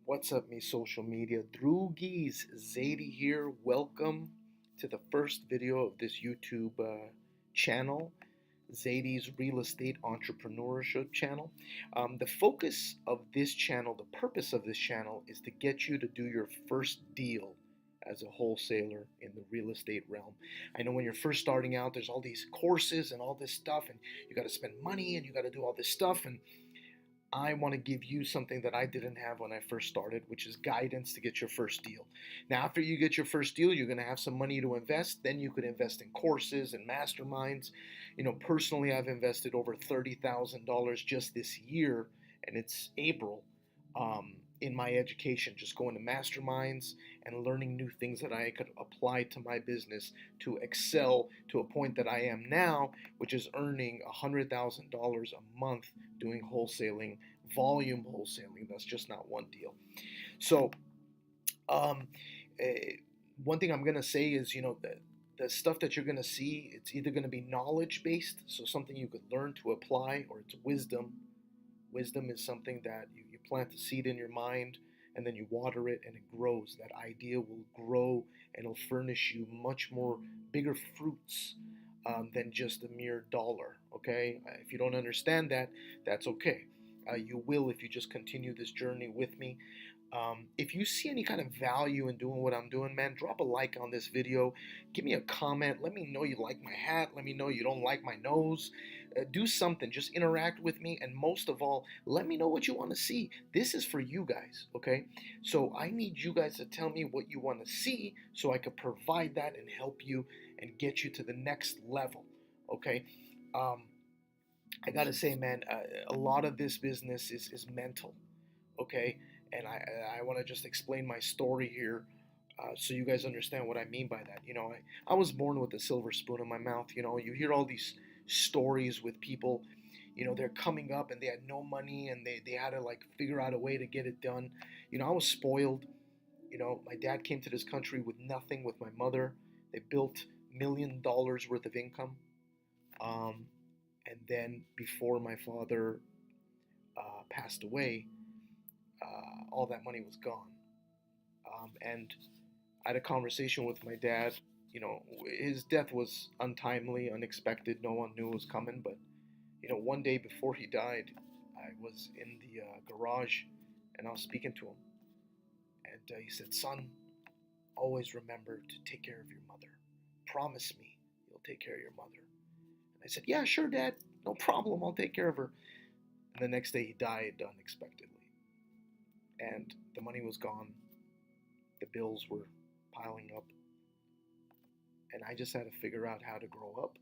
What's up, me social media droogies? Zady here. Welcome to the first video of this YouTube channel, Zady's Real Estate Entrepreneurship channel. The focus of this channel, the purpose of this channel, is to get you to do your first deal as a wholesaler in the real estate realm. I know when you're first starting out, there's all these courses and all this stuff, and you got to spend money and you got to do all this stuff. And I want to give you something that I didn't have when I first started, which is guidance to get your first deal. Now, after you get your first deal, you're going to have some money to invest. Then you could invest in courses and masterminds. Personally, I've invested over $30,000 just this year, and it's April, in my education, just going to masterminds and learning new things that I could apply to my business to excel to a point that I am now, which is earning $100,000 a month doing wholesaling, volume wholesaling. That's just not one deal. So, one thing I'm going to say is, the stuff that you're going to see, it's either going to be knowledge based, so something you could learn to apply, or it's wisdom. Wisdom is something that you plant the seed in your mind and then you water it and it grows. That idea will grow and it'll furnish you much more bigger fruits than just a mere dollar. Okay? If you don't understand that, that's okay. You will if you just continue this journey with me. If you see any kind of value in doing what I'm doing, man, drop a like on this video. Give me a comment. Let me know you like my hat. Let me know you don't like my nose. Do something. Just interact with me. And most of all, let me know what you want to see. This is for you guys, okay? So I need you guys to tell me what you want to see so I could provide that and help you and get you to the next level, okay? I got to say, man, a lot of this business is mental, okay? And I want to just explain my story here so you guys understand what I mean by that. I was born with a silver spoon in my mouth. You hear all these stories with people, they're coming up and they had no money and they had to like figure out a way to get it done. I was spoiled. My dad came to this country with nothing with my mother. They built $1 million worth of income. And then before my father passed away, all that money was gone. And I had a conversation with my dad. His death was untimely, unexpected. No one knew it was coming. But, one day before he died, I was in the garage and I was speaking to him. And he said, "Son, always remember to take care of your mother. Promise me you'll take care of your mother." And I said, "Yeah, sure, Dad. No problem. I'll take care of her." And the next day he died unexpectedly. And the money was gone. The bills were piling up. And I just had to figure out how to grow up.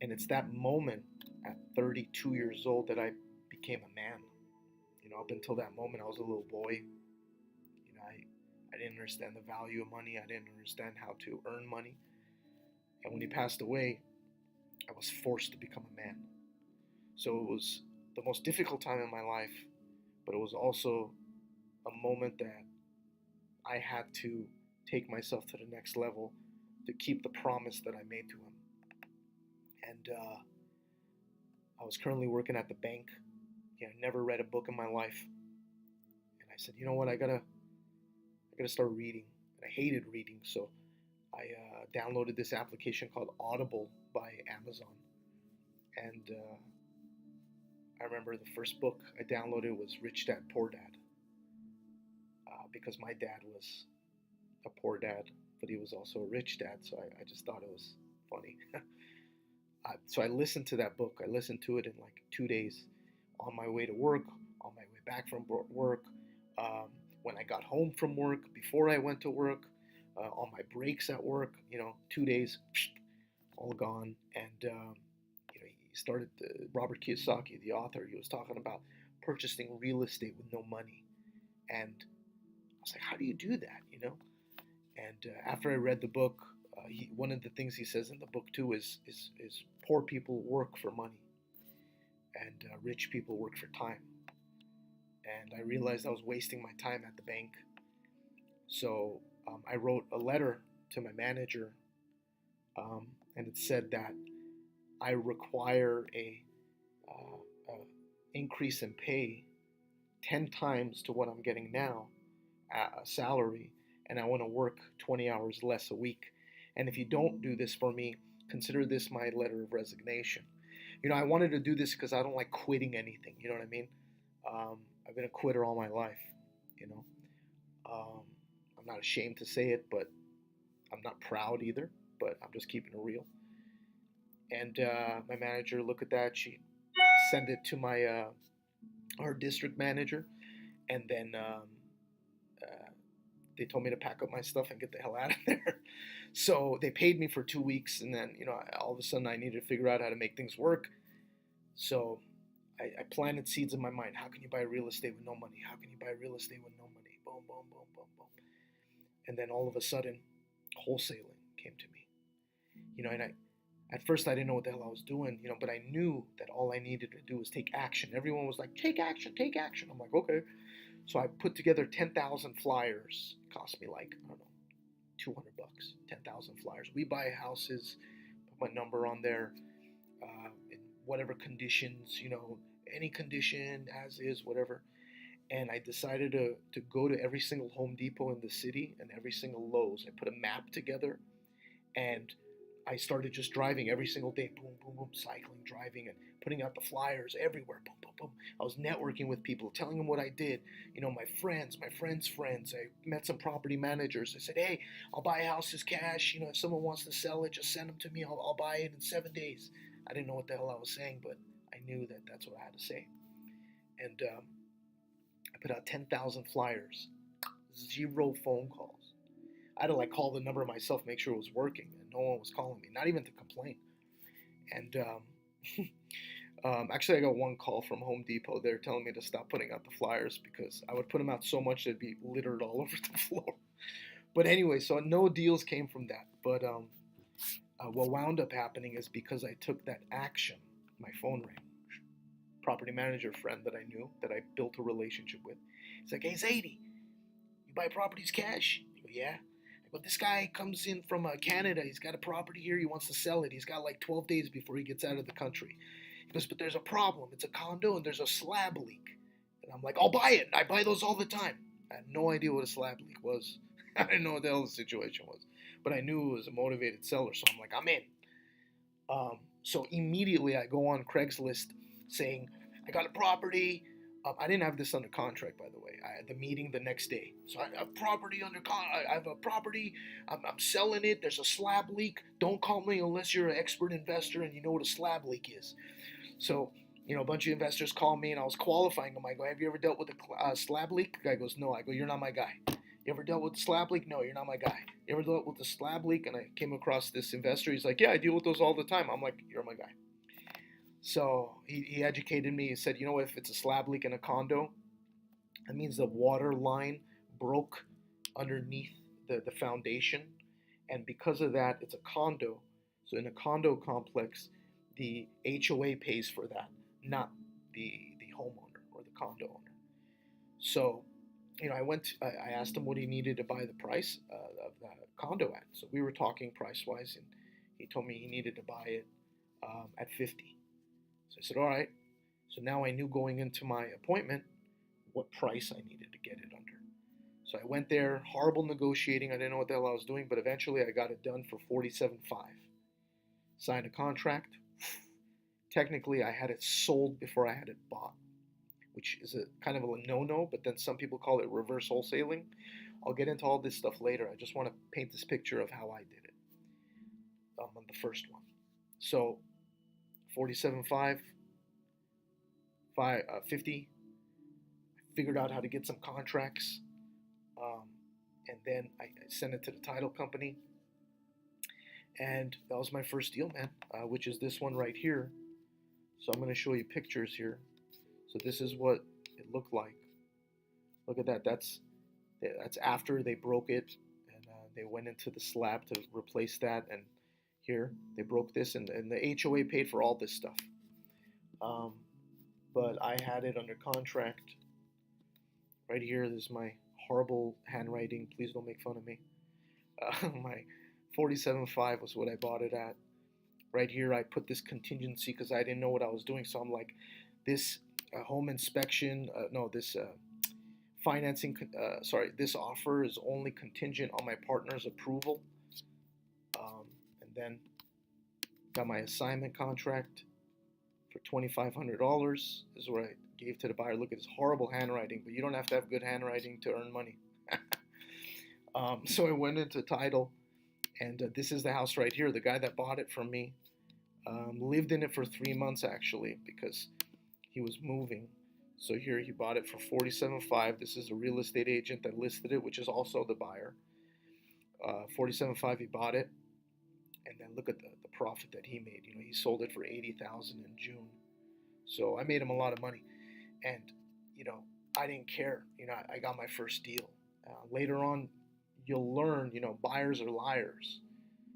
And it's that moment at 32 years old that I became a man. Up until that moment, I was a little boy. I didn't understand the value of money. I didn't understand how to earn money. And when he passed away, I was forced to become a man. So it was the most difficult time in my life, but it was also a moment that I had to take myself to the next level to keep the promise that I made to him. And I was currently working at the bank. I never read a book in my life. And I said, you know what, I gotta start reading. And I hated reading, so I downloaded this application called Audible by Amazon. And I remember the first book I downloaded was Rich Dad, Poor Dad. Because my dad was a poor dad, but he was also a rich dad, so I just thought it was funny. So I listened to that book. I listened to it in like 2 days, on my way to work, on my way back from work, when I got home from work, before I went to work, on my breaks at work. 2 days, all gone. And he started, Robert Kiyosaki, the author, he was talking about purchasing real estate with no money. And I was like, how do you do that, And after I read the book, one of the things he says in the book too is poor people work for money and rich people work for time. And I realized I was wasting my time at the bank. So I wrote a letter to my manager, and it said that I require a increase in pay 10 times to what I'm getting now, salary, and I want to work 20 hours less a week. And if you don't do this for me, consider this my letter of resignation. I wanted to do this because I don't like quitting anything. You know what I mean? I've been a quitter all my life. You know, um, I'm not ashamed to say it, but I'm not proud either. But I'm just keeping it real. And my manager looked at that. She sent it to our district manager, and then they told me to pack up my stuff and get the hell out of there. So they paid me for 2 weeks, and then all of a sudden I needed to figure out how to make things work. So I planted seeds in my mind. How can you buy real estate with no money? How can you buy real estate with no money? Boom, boom, boom, boom, boom. And then all of a sudden, wholesaling came to me. And at first I didn't know what the hell I was doing, but I knew that all I needed to do was take action. Everyone was like, take action, take action. I'm like, okay. So I put together 10,000 flyers. It cost me like, I don't know, $200. 10,000 flyers. We buy houses, put my number on there, in whatever conditions, any condition, as is, whatever. And I decided to go to every single Home Depot in the city and every single Lowe's. I put a map together, and I started just driving every single day, boom, boom, boom, cycling, driving, and putting out the flyers everywhere, boom, boom, boom. I was networking with people, telling them what I did. My friends' friends. I met some property managers. I said, hey, I'll buy houses cash. If someone wants to sell it, just send them to me. I'll buy it in 7 days. I didn't know what the hell I was saying, but I knew that that's what I had to say. And I put out 10,000 flyers, 0 phone calls. I had to call the number myself, make sure it was working, and no one was calling me, not even to complain. And actually, I got one call from Home Depot. They're telling me to stop putting out the flyers because I would put them out so much they'd be littered all over the floor. But anyway, so no deals came from that. But what wound up happening is because I took that action, my phone rang. Property manager friend that I knew, that I built a relationship with. He's like, hey, Zady, you buy properties cash? I go, yeah. But this guy comes in from Canada. He's got a property here. He wants to sell it. He's got like 12 days before he gets out of the country. He goes, but there's a problem. It's a condo and there's a slab leak. And I'm like, I'll buy it. I buy those all the time. I had no idea what a slab leak was. I didn't know what the hell the situation was. But I knew it was a motivated seller. So I'm like, I'm in. So immediately I go on Craigslist saying, I got a property. I didn't have this under contract, by the way. I had the meeting the next day. So I have property I have a property. I'm selling it. There's a slab leak. Don't call me unless you're an expert investor and you know what a slab leak is. So, a bunch of investors call me, and I was qualifying them. I go, have you ever dealt with a slab leak? The guy goes, no. I go, you're not my guy. You ever dealt with the slab leak? No, you're not my guy. You ever dealt with the slab leak? And I came across this investor. He's like, yeah, I deal with those all the time. I'm like, you're my guy. So he educated me. He said, if it's a slab leak in a condo, that means the water line broke underneath the foundation. And because of that, it's a condo. So in a condo complex, the HOA pays for that, not the homeowner or the condo owner. So, I asked him what he needed to buy the price of the condo at. So we were talking price-wise, and he told me he needed to buy it at 50. So I said, all right. So now I knew going into my appointment what price I needed to get it under. So I went there, horrible negotiating. I didn't know what the hell I was doing, but eventually I got it done for $47,500. Signed a contract. Technically, I had it sold before I had it bought, which is a kind of a no-no, but then some people call it reverse wholesaling. I'll get into all this stuff later. I just want to paint this picture of how I did it on the first one. So 47.5, 50. Figured out how to get some contracts, and then I sent it to the title company, and that was my first deal, man. Which is this one right here. So I'm going to show you pictures here. So this is what it looked like. Look at that. That's after they broke it, and they went into the slab to replace that. And here they broke this, and the HOA paid for all this stuff. But I had it under contract. Right here, this is my horrible handwriting. Please don't make fun of me. My 47.5 was what I bought it at. Right here, I put this contingency because I didn't know what I was doing. So I'm like, this home inspection. No, this financing. Sorry, this offer is only contingent on my partner's approval. And then got my assignment contract for $2,500. This is what I gave to the buyer. Look at his horrible handwriting, but you don't have to have good handwriting to earn money. So I went into title, and this is the house right here. The guy that bought it from me lived in it for 3 months actually because he was moving. So here he bought it for $47,500. This is a real estate agent that listed it, which is also the buyer. $47,500 he bought it, and then look at the profit that he made. You know, he sold it for $80,000 in June. So I made him a lot of money, and you know, I didn't care. You know, I got my first deal. Later on, you'll learn. You know, buyers are liars.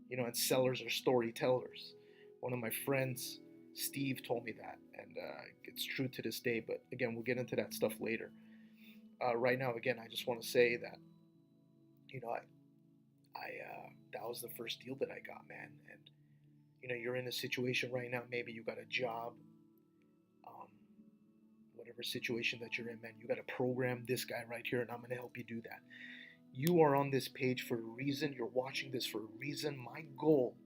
You know, and sellers are storytellers. One of my friends, Steve, told me that, and it's true to this day. But again, we'll get into that stuff later. Right now, again, I just want to say that, you know, that was the first deal that I got, man. And you know, you're in a situation right now. Maybe you got a job, um, whatever situation that you're in, man. You got to program this guy right here, and I'm gonna help you do that. You are on this page for a reason. You're watching this for a reason. My goal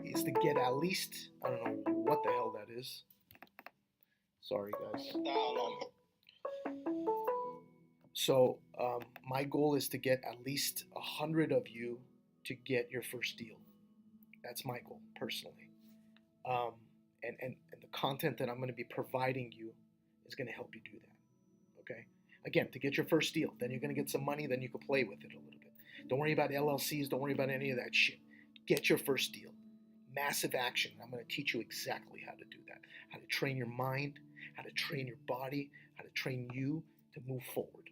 is to get at least, I don't know what the hell that is. Sorry, guys. So my goal is to get at least 100 of you to get your first deal. That's my goal personally. Um, and the content that I'm going to be providing you is going to help you do that. Okay. Again, to get your first deal, then you're going to get some money, then you can play with it a little bit. Don't worry about LLCs. Don't worry about any of that shit. Get your first deal. Massive action. I'm going to teach you exactly how to do that. How to train your mind, how to train your body, how to train you to move forward.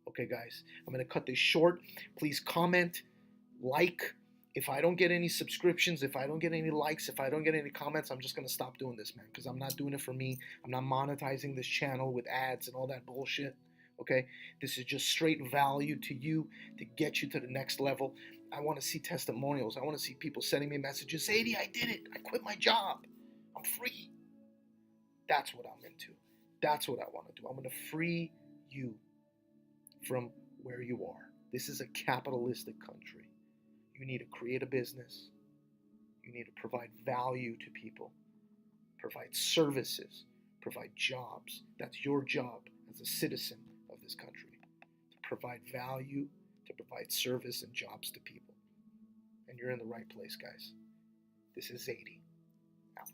Okay, guys, I'm going to cut this short. Please comment, like. If I don't get any subscriptions, if I don't get any likes, if I don't get any comments, I'm just going to stop doing this, man, because I'm not doing it for me. I'm not monetizing this channel with ads and all that bullshit. Okay, this is just straight value to you to get you to the next level. I want to see testimonials. I want to see people sending me messages. Zady, I did it. I quit my job. I'm free. That's what I'm into. That's what I want to do. I'm going to free you from where you are. This is a capitalistic country. You need to create a business. You need to provide value to people, provide services, provide jobs. That's your job as a citizen of this country, to provide value, to provide service and jobs to people. And you're in the right place, guys. This is Zady, out.